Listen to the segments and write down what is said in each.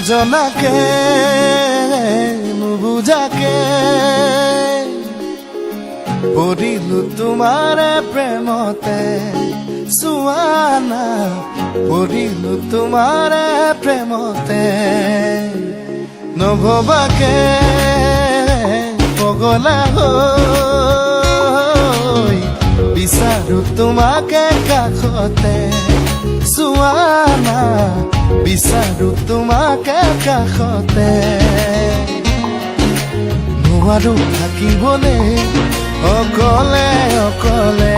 নজনাকে নুবুজাকে পৰিলো তোমাৰে প্ৰেমতে চুৱানা পৰিলো তোমাৰে প্ৰেমতে নভবাকে পগলা হৈ বিচাৰো তোমাকে কাষতে চুৱানা বিচাৰো তোমাকে কাষতে নোৱাৰো থাকিবলৈ অকলে অকলে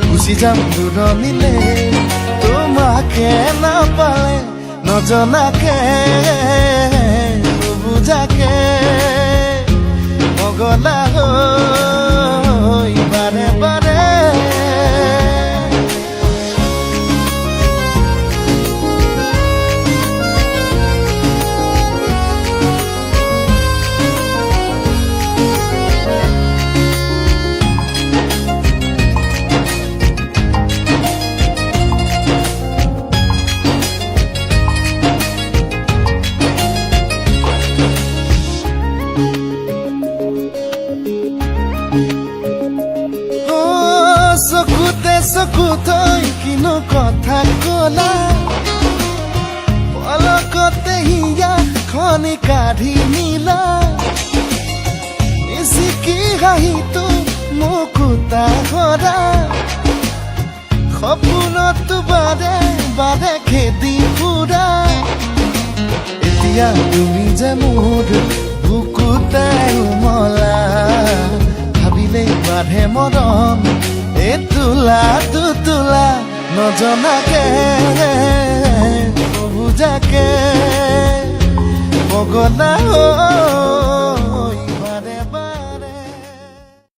গুচি যাম দূৰণিলে তোমাকে নাপালে নজনাকে নুবুজাকে পগলা হৈ বাৰে বাৰে চকুতে চকু থৈ কিনো কথা কলা পলকতে হিয়া খনি কাঢ়ি নিলা মিচিকি হাঁহিটো মুকুতা হৰা সপোনত বাৰে বাৰে খেদি ফুৰা এতিয়া তুমি যে মোৰ বুকুতে উমলা ভাবিলেই বাঢ়ে মৰম তোলা তুতোলা নজনাকে নুবুজাকে পগলা